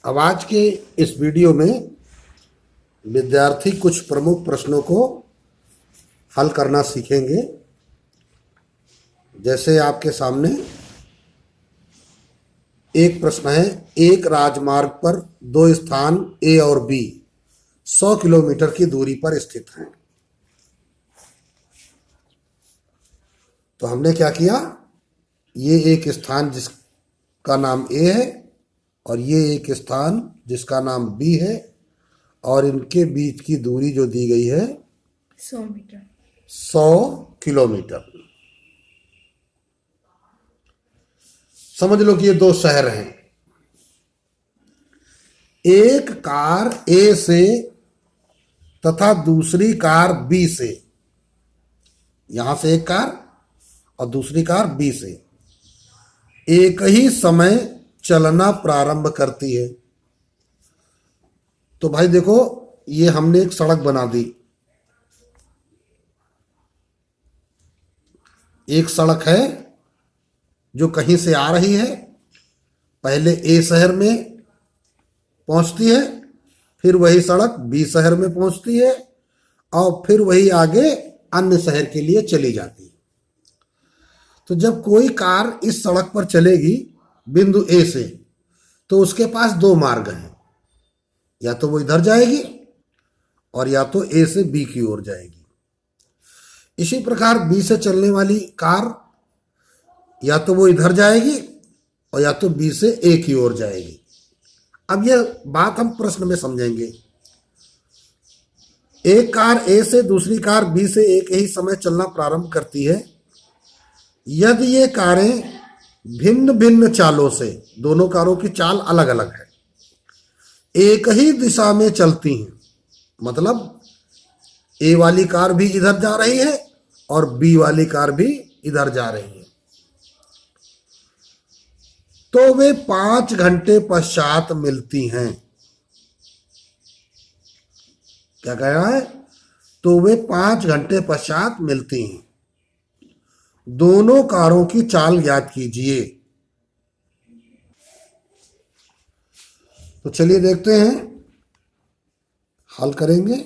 अब आज के इस वीडियो में विद्यार्थी कुछ प्रमुख प्रश्नों को हल करना सीखेंगे। जैसे आपके सामने एक प्रश्न है, एक राजमार्ग पर दो स्थान ए और बी 100 किलोमीटर की दूरी पर स्थित हैं। तो हमने क्या किया, ये एक स्थान जिसका नाम ए है और ये एक स्थान जिसका नाम बी है और इनके बीच की दूरी जो दी गई है 100 मीटर 100 किलोमीटर। समझ लो कि ये दो शहर हैं। एक कार ए से तथा दूसरी कार बी से, यहां से एक कार और दूसरी कार बी से एक ही समय चलना प्रारंभ करती है। तो भाई देखो, ये हमने एक सड़क बना दी। एक सड़क है जो कहीं से आ रही है, पहले ए शहर में पहुंचती है, फिर वही सड़क बी शहर में पहुंचती है और फिर वही आगे अन्य शहर के लिए चली जाती है। तो जब कोई कार इस सड़क पर चलेगी बिंदु ए से, तो उसके पास दो मार्ग हैं, या तो वो इधर जाएगी और या तो ए से बी की ओर जाएगी। इसी प्रकार बी से चलने वाली कार या तो वो इधर जाएगी और या तो बी से ए की ओर जाएगी। अब यह बात हम प्रश्न में समझेंगे। एक कार ए से दूसरी कार बी से एक ही समय चलना प्रारंभ करती है यदि ये कारें भिन्न भिन्न चालों से, दोनों कारों की चाल अलग अलग है, एक ही दिशा में चलती हैं। मतलब ए वाली कार भी इधर जा रही है और बी वाली कार भी इधर जा रही है, तो वे 5 घंटे पश्चात मिलती हैं। क्या कह रहा है? तो वे 5 घंटे पश्चात मिलती हैं। दोनों कारों की चाल ज्ञात कीजिए। तो चलिए देखते हैं, हल करेंगे।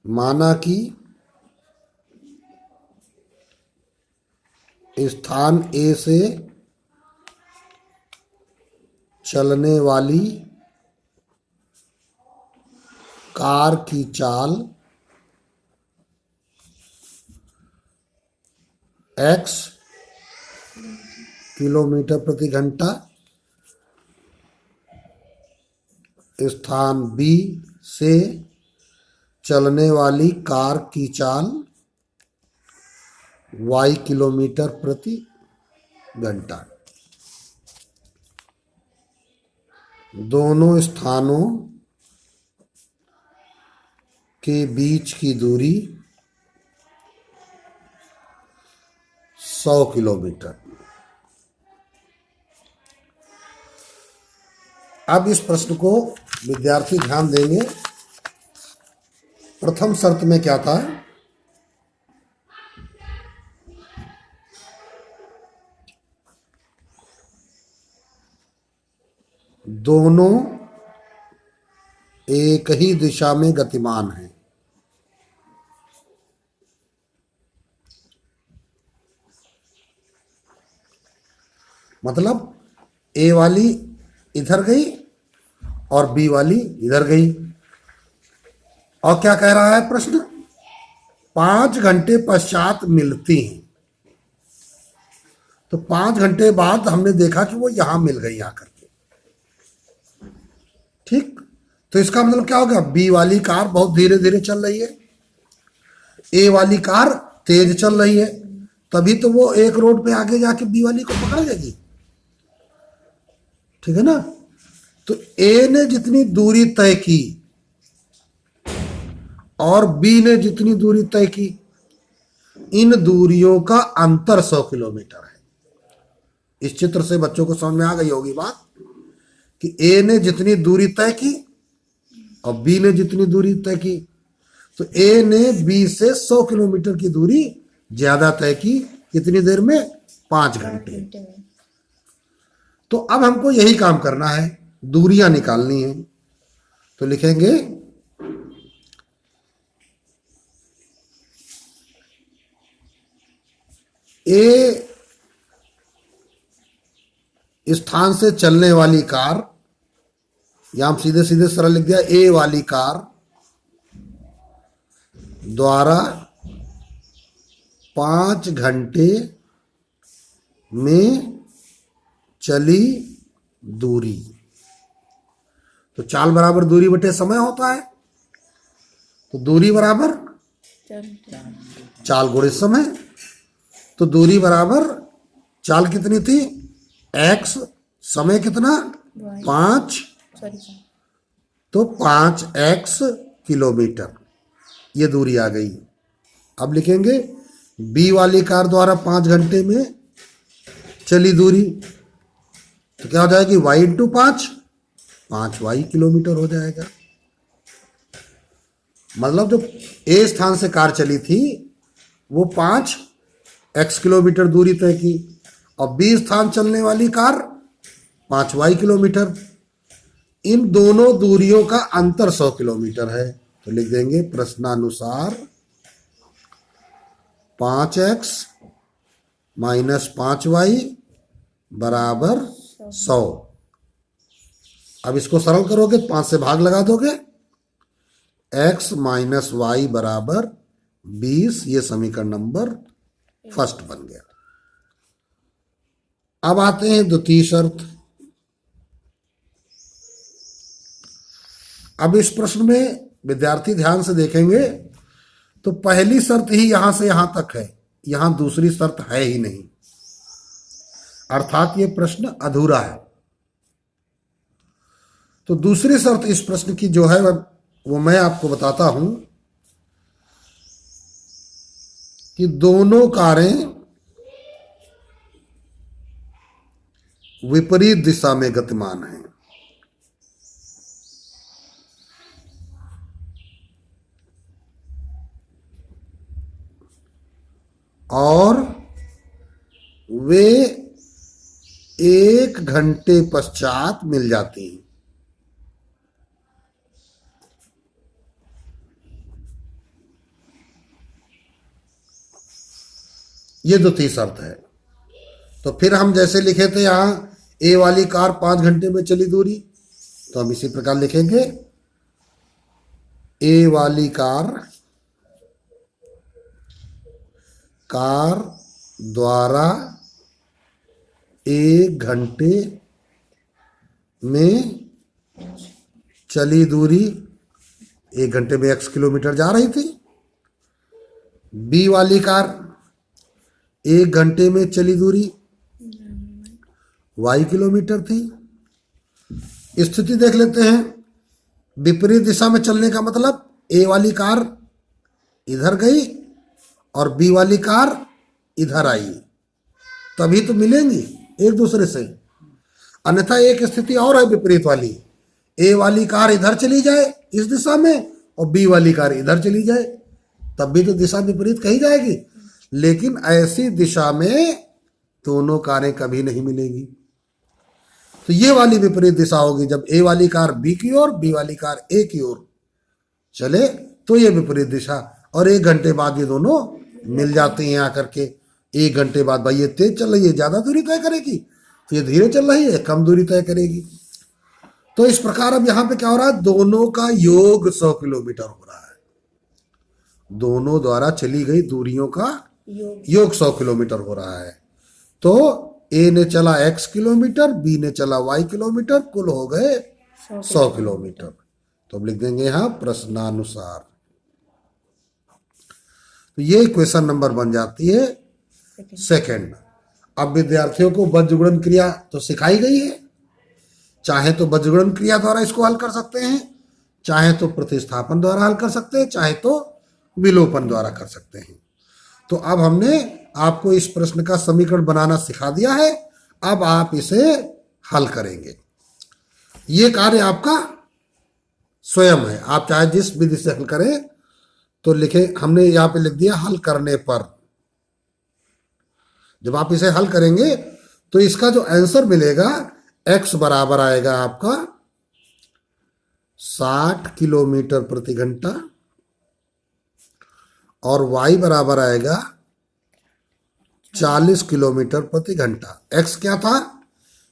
माना कि स्थान ए से चलने वाली कार की चाल x किलोमीटर प्रति घंटा, स्थान बी से चलने वाली कार की चाल y किलोमीटर प्रति घंटा। दोनों स्थानों के बीच की दूरी 100 किलोमीटर। अब इस प्रश्न को विद्यार्थी ध्यान देंगे। प्रथम शर्त में क्या था? दोनों एक ही दिशा में गतिमान हैं। मतलब ए वाली इधर गई और बी वाली इधर गई। और क्या कह रहा है प्रश्न? 5 घंटे पश्चात मिलती हैं। तो 5 घंटे बाद हमने देखा कि वो यहां मिल गई आकर के। ठीक, तो इसका मतलब क्या होगा? बी वाली कार बहुत धीरे धीरे चल रही है, ए वाली कार तेज चल रही है, तभी तो वो एक रोड पे आगे जाके बी वाली को पकड़ लेगी। ठीक है ना? तो ए ने जितनी दूरी तय की और बी ने जितनी दूरी तय की, इन दूरियों का अंतर 100 किलोमीटर है। इस चित्र से बच्चों को समझ में आ गई होगी बात कि ए ने जितनी दूरी तय की और बी ने जितनी दूरी तय की, तो ए ने बी से 100 किलोमीटर की दूरी ज्यादा तय की। कितनी देर में? 5 घंटे। तो अब हमको यही काम करना है, दूरियां निकालनी है। तो लिखेंगे ए स्थान से चलने वाली कार, यहां सीधे सीधे सरल लिख दिया, ए वाली कार द्वारा 5 घंटे में चली दूरी। तो चाल बराबर दूरी बटे समय होता है, तो दूरी बराबर चाल गुणे समय। तो दूरी बराबर चाल कितनी थी x, समय कितना 5, तो 5x किलोमीटर, ये दूरी आ गई। अब लिखेंगे बी वाली कार द्वारा 5 घंटे में चली दूरी, तो क्या हो जाएगी y इंटू 5y किलोमीटर हो जाएगा। मतलब जो ए स्थान से कार चली थी वो 5x किलोमीटर दूरी तय की, और बी स्थान चलने वाली कार 5y किलोमीटर। इन दोनों दूरियों का अंतर 100 किलोमीटर है। तो लिख देंगे प्रश्नानुसार 5x माइनस 5y बराबर 100। अब इसको सरल करोगे, 5 से भाग लगा दोगे, x माइनस वाई बराबर 20, ये समीकरण नंबर फर्स्ट बन गया। अब आते हैं द्वितीय शर्त। अब इस प्रश्न में विद्यार्थी ध्यान से देखेंगे तो पहली शर्त ही यहां से यहां तक है, यहां दूसरी शर्त है ही नहीं, अर्थात ये प्रश्न अधूरा है। तो दूसरी शर्त इस प्रश्न की जो है वो मैं आपको बताता हूं कि दोनों कारें विपरीत दिशा में गतिमान हैं। और वे 1 घंटे पश्चात मिल जाती हैं। ये द्वितीय शर्त है। तो फिर हम जैसे लिखे थे यहां ए वाली कार 5 घंटे में चली दूरी, तो हम इसी प्रकार लिखेंगे ए वाली कार द्वारा 1 घंटे में चली दूरी, 1 घंटे में x किलोमीटर जा रही थी। बी वाली कार 1 घंटे में चली दूरी y किलोमीटर थी। स्थिति देख लेते हैं। विपरीत दिशा में चलने का मतलब ए वाली कार इधर गई और बी वाली कार इधर आई, तभी तो मिलेंगी एक दूसरे से। अन्यथा एक स्थिति और है विपरीत वाली, ए वाली कार इधर चली जाए इस दिशा में और बी वाली कार इधर चली जाए, तब भी तो दिशा विपरीत कही जाएगी। लेकिन ऐसी दिशा में दोनों कारें कभी नहीं मिलेंगी। तो ये वाली विपरीत दिशा होगी जब ए वाली कार बी की ओर, बी वाली कार ए की ओर चले, तो ये विपरीत दिशा। और 1 घंटे बाद ये दोनों मिल जाती हैं आकर के। 1 घंटे बाद भाई ये तेज चल रही है, ज्यादा दूरी तय करेगी, तो ये धीरे चल रही है, कम दूरी तय करेगी। तो इस प्रकार अब यहां पे क्या हो रहा है, दोनों का योग 100 किलोमीटर हो रहा है। दोनों द्वारा चली गई दूरियों का योग 100 किलोमीटर हो रहा है। तो ए ने चला x किलोमीटर, बी ने चला y किलोमीटर, कुल हो गए 100 किलोमीटर। तो अब लिख देंगे यहां प्रश्नानुसार। तो ये क्वेश्चन नंबर बन जाती है सेकंड। अब विद्यार्थियों को बज्रगुणन क्रिया तो सिखाई गई है, चाहे तो बज्रगुणन क्रिया द्वारा इसको हल कर सकते हैं, चाहे तो प्रतिस्थापन द्वारा हल कर सकते हैं, चाहे तो विलोपन द्वारा कर सकते हैं। तो अब हमने आपको इस प्रश्न का समीकरण बनाना सिखा दिया है, अब आप इसे हल करेंगे। ये कार्य आपका स्वयं है, आप चाहे जिस विधि से हल करें। तो लिखे, हमने यहां पे लिख दिया हल करने पर। जब आप इसे हल करेंगे तो इसका जो आंसर मिलेगा x बराबर आएगा आपका 60 किलोमीटर प्रति घंटा और y बराबर आएगा 40 किलोमीटर प्रति घंटा। x क्या था?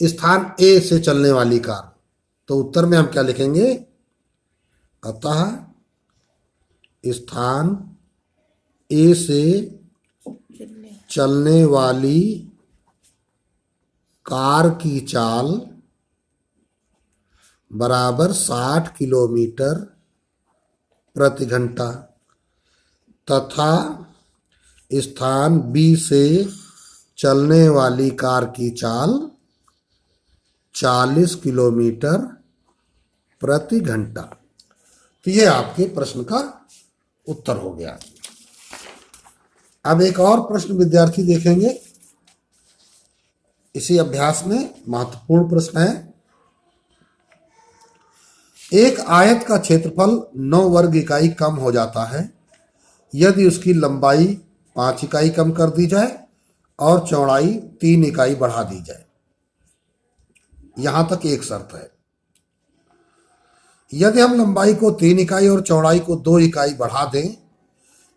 स्थान A से चलने वाली कार। तो उत्तर में हम क्या लिखेंगे? अतः स्थान A से चलने वाली कार की चाल बराबर 60 किलोमीटर प्रति घंटा तथा स्थान B से चलने वाली कार की चाल 40 किलोमीटर प्रति घंटा। तो ये आपके प्रश्न का उत्तर हो गया। अब एक और प्रश्न विद्यार्थी देखेंगे इसी अभ्यास में, महत्वपूर्ण प्रश्न है। एक आयत का क्षेत्रफल 9 वर्ग इकाई कम हो जाता है यदि उसकी लंबाई 5 इकाई कम कर दी जाए और चौड़ाई 3 इकाई बढ़ा दी जाए। यहां तक एक शर्त है। यदि हम लंबाई को 3 इकाई और चौड़ाई को 2 इकाई बढ़ा दें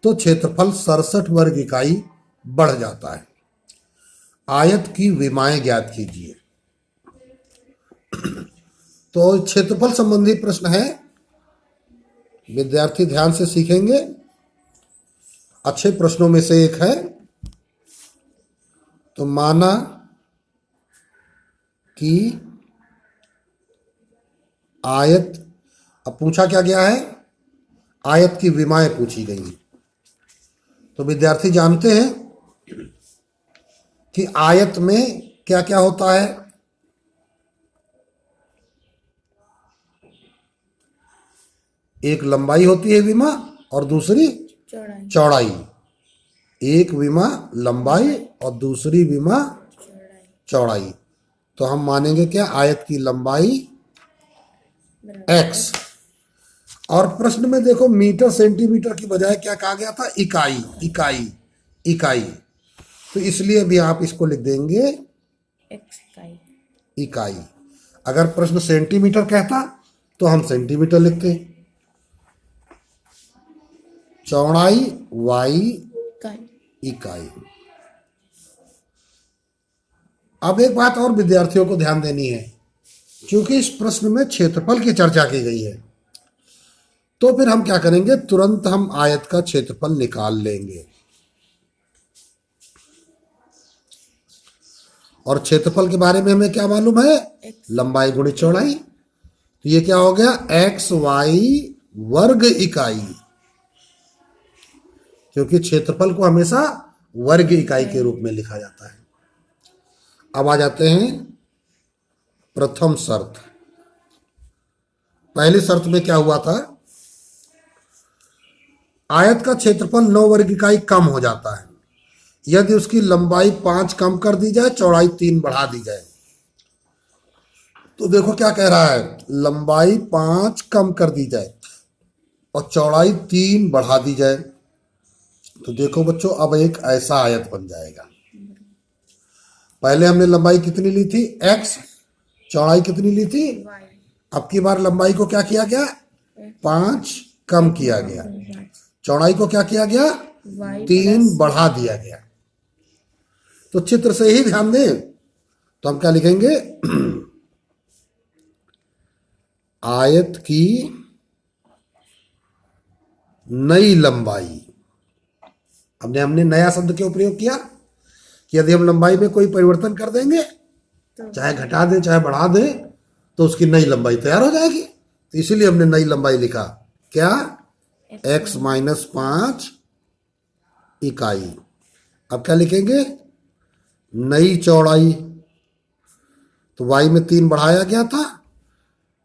तो क्षेत्रफल 67 वर्ग इकाई बढ़ जाता है। आयत की विमाएं ज्ञात कीजिए। तो क्षेत्रफल संबंधी प्रश्न है, विद्यार्थी ध्यान से सीखेंगे। अच्छे प्रश्नों में से एक है। तो माना कि आयत, अब पूछा क्या गया है? आयत की विमाएं पूछी गई हैं। तो विद्यार्थी जानते हैं कि आयत में क्या क्या होता है। एक लंबाई होती है विमा और दूसरी चौड़ाई। एक विमा लंबाई और दूसरी विमा चौड़ाई। तो हम मानेंगे क्या? आयत की लंबाई x। और प्रश्न में देखो मीटर सेंटीमीटर की बजाय क्या कहा गया था? इकाई इकाई इकाई। तो इसलिए भी आप इसको लिख देंगे इकाई। अगर प्रश्न सेंटीमीटर कहता तो हम सेंटीमीटर लिखते। चौड़ाई y इकाई। अब एक बात और विद्यार्थियों को ध्यान देनी है, क्योंकि इस प्रश्न में क्षेत्रफल की चर्चा की गई है, तो फिर हम क्या करेंगे? तुरंत हम आयत का क्षेत्रफल निकाल लेंगे। और क्षेत्रफल के बारे में हमें क्या मालूम है? लंबाई गुणित चौड़ाई। तो ये क्या हो गया? एक्स वाई वर्ग इकाई, क्योंकि क्षेत्रफल को हमेशा वर्ग इकाई के रूप में लिखा जाता है। अब आ जाते हैं प्रथम शर्त। पहली शर्त में क्या हुआ था? आयत का क्षेत्रफल 9 वर्ग इकाई कम हो जाता है यदि उसकी लंबाई 5 कम कर दी जाए, चौड़ाई 3 बढ़ा दी जाए। तो देखो क्या कह रहा है? लंबाई 5 कम कर दी जाए और चौड़ाई 3 बढ़ा दी जाए। तो देखो बच्चों, अब एक ऐसा आयत बन जाएगा। पहले हमने लंबाई कितनी ली थी? x। चौड़ाई कितनी ली थी? अब की बार लंबाई को क्या किया गया? 5 कम किया गया। चौड़ाई को क्या किया गया? 3 बढ़ा दिया गया। तो चित्र से ही ध्यान दें तो हम क्या लिखेंगे? आयत की नई लंबाई। हमने नया शब्द क्यों प्रयोग किया? कि यदि हम लंबाई में कोई परिवर्तन कर देंगे, चाहे घटा दें चाहे बढ़ा दें, तो उसकी नई लंबाई तैयार हो जाएगी। तो इसीलिए हमने नई लंबाई लिखा। क्या? x माइनस 5 इकाई। अब क्या लिखेंगे? नई चौड़ाई। तो y में 3 बढ़ाया गया था,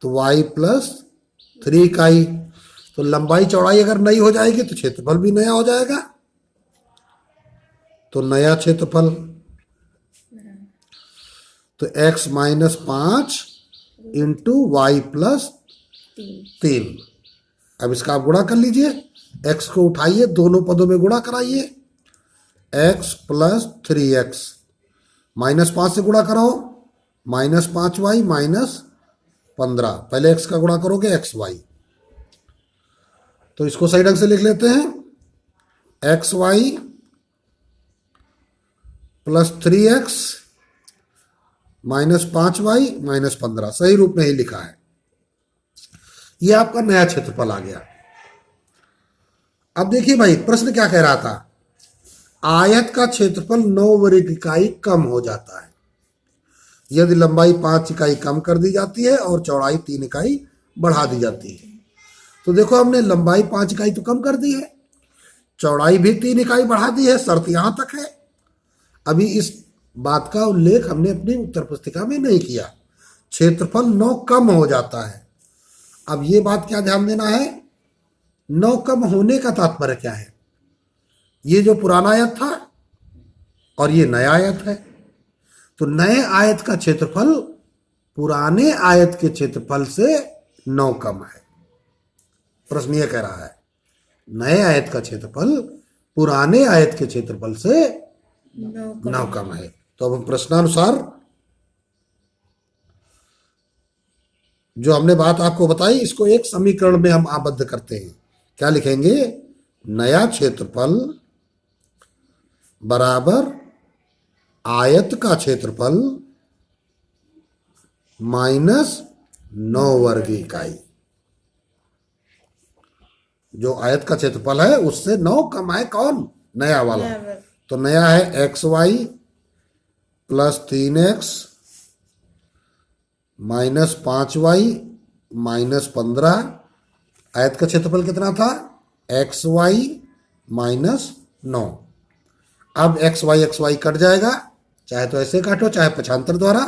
तो y प्लस 3 इकाई। तो लंबाई चौड़ाई अगर नई हो जाएगी तो क्षेत्रफल भी नया हो जाएगा। तो नया क्षेत्रफल, तो x minus 5 into y plus 3। अब इसका आप गुणा कर लीजिए। x को उठाइए, दोनों पदों में गुणा कराइए। x प्लस 3x माइनस 5 से गुणा कराओ, -5y -15, पहले x का गुणा करोगे xy, तो इसको सही ढंग से लिख लेते हैं, xy + 3x -5y -15, सही रूप में ही लिखा है। ये आपका नया क्षेत्रफल आ गया। अब देखिए भाई, प्रश्न क्या कह रहा था, आयत का क्षेत्रफल 9 वर्ग इकाई कम हो जाता है यदि लंबाई 5 इकाई कम कर दी जाती है और चौड़ाई 3 इकाई बढ़ा दी जाती है। तो देखो, हमने लंबाई 5 इकाई तो कम कर दी है, चौड़ाई भी 3 इकाई बढ़ा दी है, शर्त यहां तक है। अभी इस बात का उल्लेख हमने अपनी उत्तर पुस्तिका में नहीं किया। क्षेत्रफल 9 कम हो जाता है। अब ये बात क्या ध्यान देना है, 9 कम होने का तात्पर्य क्या है, ये जो पुराना आयत था और ये नया आयत है, तो नए आयत का क्षेत्रफल पुराने आयत के क्षेत्रफल से 9 कम है। प्रश्न ये कह रहा है, नए आयत का क्षेत्रफल पुराने आयत के क्षेत्रफल से 9 कम है। तो अब हम प्रश्नानुसार जो हमने बात आपको बताई, इसको एक समीकरण में हम आबद्ध करते हैं। क्या लिखेंगे, नया क्षेत्रफल बराबर आयत का क्षेत्रफल -9 वर्ग इकाई। जो आयत का क्षेत्रफल है उससे 9 कम है, कौन, नया वाला। तो नया है xy + 3x -5y -15। आयत का क्षेत्रफल कितना था, xy -9। अब xy कट जाएगा, चाहे तो ऐसे काटो चाहे पक्षांतर द्वारा,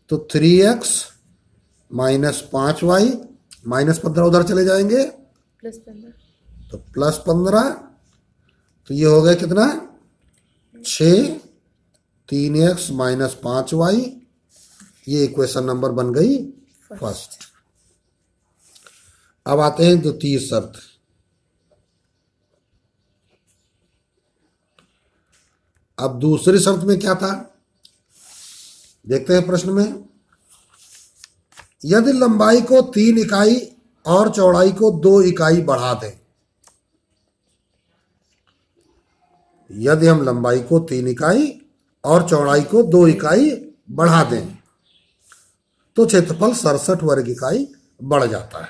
तो 3x -5y -15 उधर चले जाएंगे, +15, तो +15, तो ये हो गया कितना, 6, 3x -5y, ये इक्वेशन नंबर बन गई फर्स्ट। अब आते हैं द्वितीय शर्त। अब दूसरी शर्त में क्या था, देखते हैं प्रश्न में, यदि लंबाई को 3 इकाई और चौड़ाई को 2 इकाई बढ़ा दें, यदि हम लंबाई को 3 इकाई और चौड़ाई को 2 इकाई बढ़ा दें तो क्षेत्रफल 67 वर्ग इकाई बढ़ जाता है।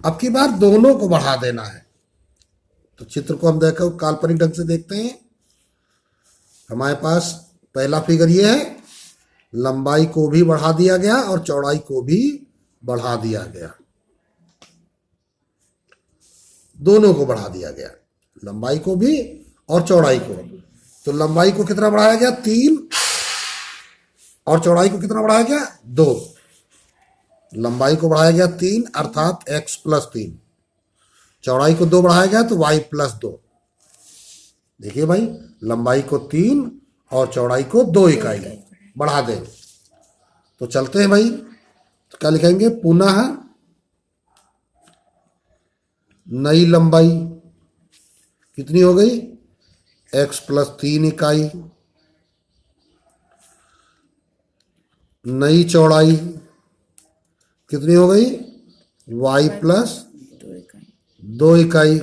अब की बार दोनों को बढ़ा देना है, तो चित्र को हम देखो काल्पनिक ढंग से देखते हैं। हमारे पास पहला फिगर ये है, लंबाई को भी बढ़ा दिया गया और चौड़ाई को भी बढ़ा दिया गया, दोनों को बढ़ा दिया गया, लंबाई को भी और चौड़ाई को। तो लंबाई को कितना बढ़ाया गया, 3, और चौड़ाई को कितना बढ़ाया गया, 2। लंबाई को बढ़ाया गया 3 अर्थात x + 3, चौड़ाई को 2 बढ़ाया गया तो y + 2। देखिए भाई, लंबाई को 3 और चौड़ाई को 2 इकाई बढ़ा दें, तो चलते हैं भाई, तो क्या लिखेंगे, पुनः नई लंबाई कितनी हो गई, x + 3 इकाई, नई चौड़ाई कितनी हो गई, y + 2 इकाई।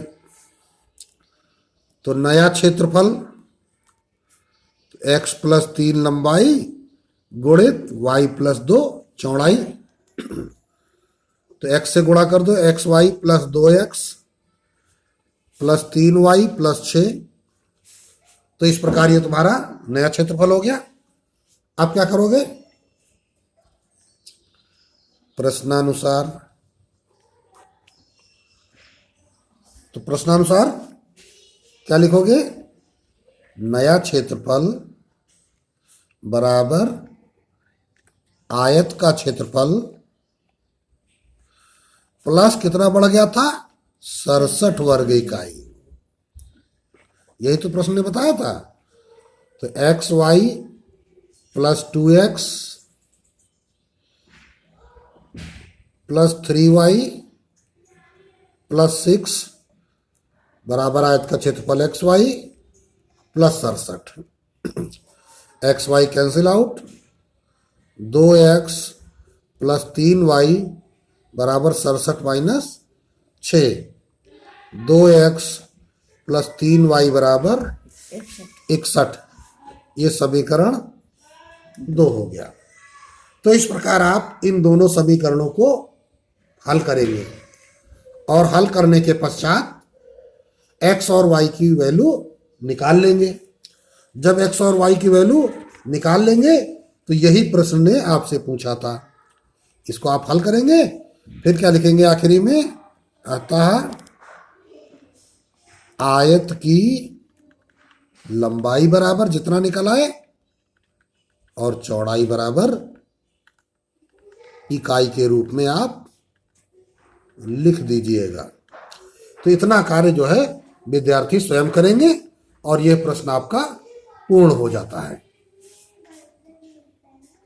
तो नया क्षेत्रफल x + 3 लंबाई गुणित y + 2 चौड़ाई, तो x से गुणा कर दो, xy + 2x + 3y + 6, तो इस प्रकार ये तुम्हारा नया क्षेत्रफल हो गया। अब क्या करोगे, प्रश्नानुसार, तो प्रश्नानुसार क्या लिखोगे, नया क्षेत्रफल बराबर आयत का क्षेत्रफल प्लस कितना बढ़ गया था, 67 वर्ग इकाई। यही तो प्रश्न ने बताया था। तो xy + 2x + 3y + 6 बराबर आयत का क्षेत्रफल xy + 67। xy cancel out, 2x plus 3y बराबर 67 माइनस 6। 2x प्लस 3y बराबर 61। ये समीकरण 2 हो गया। तो इस प्रकार आप इन दोनों समीकरणों को हल करेंगे और हल करने के पश्चात x और y की वैल्यू निकाल लेंगे। जब x और y की वैल्यू निकाल लेंगे तो यही प्रश्न ने आपसे पूछा था। इसको आप हल करेंगे, फिर क्या लिखेंगे आखिरी में, अतः आयत की लंबाई बराबर जितना निकल आए और चौड़ाई बराबर इकाई के रूप में आप लिख दीजिएगा। तो इतना कार्य जो है विद्यार्थी स्वयं करेंगे और यह प्रश्न आपका पूर्ण हो जाता है।